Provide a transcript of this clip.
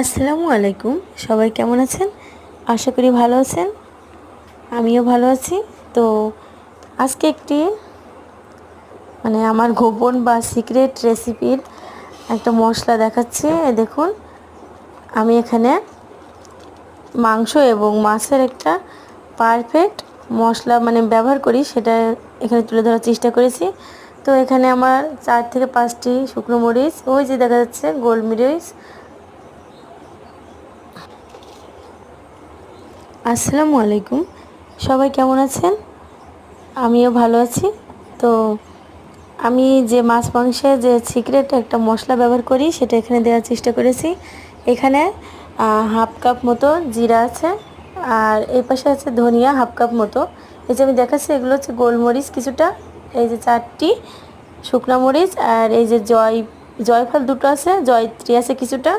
আসসালামু আলাইকুম। সবাই কেমন আছেন? আশা করি ভালো আছেন। আমিও ভালো আছি। তো আজকে একটি আমার গোপন বা সিক্রেট রেসিপির একটা মশলা দেখাচ্ছি। দেখুন, আমি এখানে মাংস এবং মাছের একটা পারফেক্ট মশলা ব্যবহার করি, সেটা এখানে তুলে ধরার চেষ্টা করেছি। তো এখানে আমার 4 থেকে 5টি শুকনো মরিচ, ওই যে দেখা যাচ্ছে গোলমরিচ। আসসালামু আলাইকুম। সবাই কেমন আছেন? আমিও ভালো আছি। তো আমি যে মাছ মাংসে যে সিক্রেট একটা মশলা ব্যবহার করি সেটা এখানে দেওয়ার চেষ্টা করেছি। এখানে হাফ কাপ মতো জিরা আছে, আর এই পাশে আছে ধনিয়া হাফ কাপ মতো। এই যে আমি দেখাচ্ছি, এগুলো হচ্ছে গোলমরিচ কিছুটা, এই যে 4টি শুকনো মরিচ, আর এই যে জয়ফল দুটো আছে, জয়ত্রী আছে কিছুটা,